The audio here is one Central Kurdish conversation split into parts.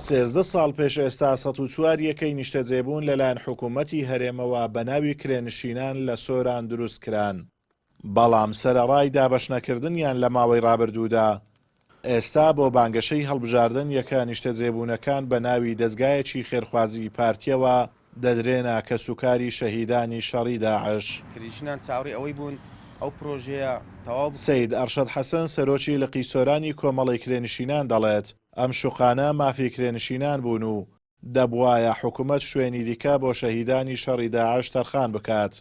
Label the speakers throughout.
Speaker 1: 13 ساڵ پێش ئێستا 104 یەکەی نیشتەجێبوون لەلایەن حکوومەتی هەرێمەوە بە ناوی کرێنشینان لە سۆران دروست کران. بەڵام سەرەڕای دابەشنەکردنیان لە ماوەی ڕابردوودا ئێستا بۆ بانگەشەی هەڵبژاردن یەکە نیشتەجێبوونەکان بە ناوی دەستگایەکی خێرخوازی پارتیەوە دەدرێنە کە سوکاری شەهیدانی شەڕی داعش.
Speaker 2: کریژنان چاوەڕی ئەوەی بوون ئەو پرۆژەیە تەواو.
Speaker 1: سەید ئەرشەد حەسەن سەرۆکی لە قیسۆرانی کۆمەڵی کرێنشینان دەڵێت ئەم شوقانە مافی کرێنشینان بوون و دەبوایە حکوومەت شوێنی دیکە بۆ شەهیدانی شەڕی داعش تەرخان بکات،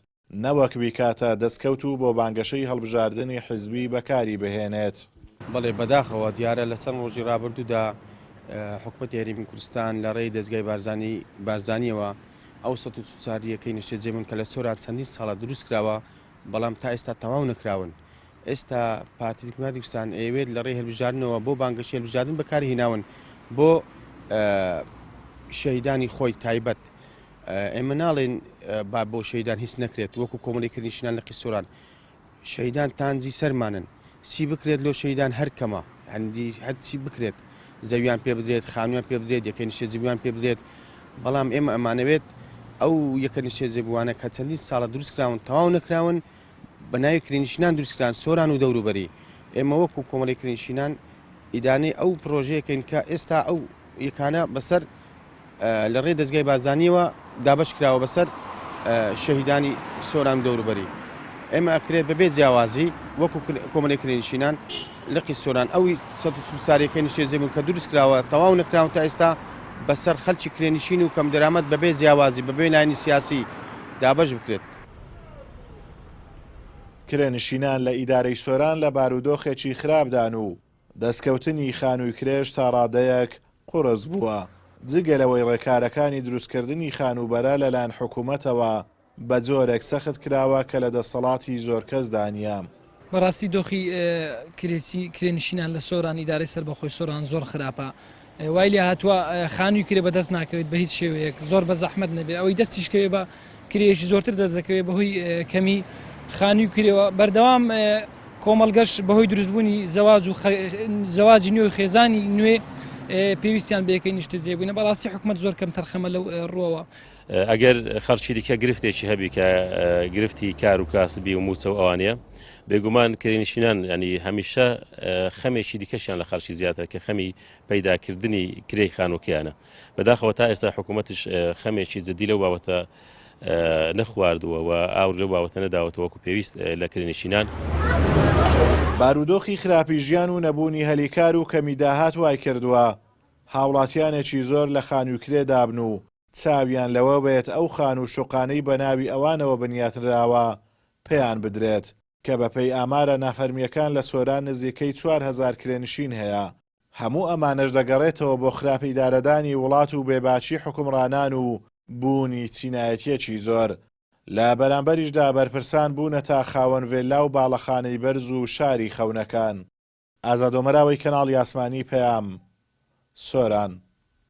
Speaker 1: نەوەک بیکاتە دەستکەوت و بۆ بانگەشەی هەڵبژاردننی حیزبی بەکاری بهێنێت.
Speaker 2: بەڵێ بەداخەوە دیارە لە چەند ڕۆژی ڕابردوودا حکوومەتی هەرێمی کوردستان لە ڕێی دەستگای بارزانیەوە ئەو 104 یەکەی نیشتەجێبوون کە لە سۆران چەندین ساڵە دروست کراوە، بەڵام تا ئێستا تەواو نەکراون. ئێستا پارتی دیموکراتی کوردستان ئەوێت لە ڕێی هەڵبژاردنەوە بۆ بانگەشی هەڵبژاردن بەکاری هێناون بۆ شەهیدانی خۆی تایبەت. ئێمە ناڵێن با بۆ شەهیدان هیچ نەکرێت، وەکو کۆمەڵی کرێنشینان لە قیسۆران شەهیدان تانجی سەرمانن، سی بکرێت لۆ شەهیدان هەر کەمە، هەندی هەرچی بکرێت، زەویان پێ بدرێت، خانوویان پێ بدرێت، یەکەی نیشتەجێبووان پێ بدرێت. بەڵام ئێمە ئەمانەوێت ئەو یەکە نیشتەجێبووانە کە چەندین ساڵە دروست کراون تەواو نەکراون بە ناوی کرێنشینان دروستکران سۆران و دەوروبەری. ئێمە وەکو کۆمەڵی کرێنشینان ئیدانەی ئەو پرۆژەیەکەین کە ئێستا ئەو یەکانە بەسەر لە ڕێ دەستگای بارزانیەوە دابش کراوە بەسەر شەهیدانی سۆران و دەوروبەری. ئێمە ئەکرێت بەبێ جیاوازی وەکو کۆمەڵی کرێنشینان لە قیسۆران ئەوی 104 نیشتەجێبوون کە دروست کراوە تەواو نەکراون تا ئێستا بەسەر خەڵکی کرێنشین و کەم دەرامەت بەبێ جیاوازی بەبێ لایەنی سیاسی دابش بکرێت.
Speaker 1: کرێنشینان لە ئیدارەی سۆران لە بارودۆخێکی خراپدان و دەستکەوتنی خانووی کرێژ تا ڕادەیەک قوڕس بووە. جگە لەوەی ڕێکارەکانی دروستکردنی خانوبەرە لەلایەن حکوومەتەوە بە جۆرێک سەخت کراوە کە لە دەسەڵاتی زۆر کەس دانیام.
Speaker 3: بەڕاستی دۆخی کرێنشینان لە سۆران ئیدارەی سەربەخۆی سۆران زۆر خراپە. وای لێ هاتووە خانووی کرێ بەدەست ناکەوێت بە هیچ شێوەیەک، زۆر بە زەحمەت نەبێت، ئەوەی دەستیشکەوێ بە کرێشی زۆرتر دەست دەکەوێت بەهۆی کەمی خانووی کرێەوە. بەردەوام کۆمەڵگەش بەهۆی دروستبوونی زەواجی نوێ و خێزانی نوێ پێویستیان بە یەکەی نیشتەجێبوونە. بەڕاستی حکوومەت زۆر کەم تەرخەمە لەو ڕووەوە.
Speaker 4: ئەگەر خەڵکی دیکە گرفتێکی هەبی کە گرفتی کار و کاسبی و موچە و ئەوانەیە بێگومان کرێنشینان ینی هەمیشە خەمێکی دیکەشیان لە خەڵکی زیاتر کە خەمی پەیداکردنی کرێی خانووکیانە. بەداخەوە تا ئێستا حکوومەتش خەمێکی جددی لەو بابەتە نەخواردووە و ئاور لەو بابەتە نەداوەتەوە وەکو پێویست لە کرێنشینان.
Speaker 1: بارودۆخی خراپی ژیان و نەبوونی هەلیکار و کەمی داهات وای کردووە هاوڵاتیانێکی زۆر لە خانوویکرێ دابن و چاویان لەوە بێت ئەو خان و شوقانەی بە ناوی ئەوانەوە بنیاتراوە پێیان بدرێت کە بەپەی ئامارە نافەرمیەکان لە سۆران نزیکەی 4000 کرێنشین هەیە. هەموو ئەمانەش دەگەڕێتەوە بۆ خراپی دارەدانی وڵات و بێباچی حکومڕانان و بوونی چینایەتیەکی زۆر. لە بەرامبەریشدا بەرپرسان بوونە تا خاوەن ڤێلا و باڵەخانەی بەرز و شاری خەونەکان. ئازادۆمەراوی کەناڵی ئاسمانی پەیام، سۆران.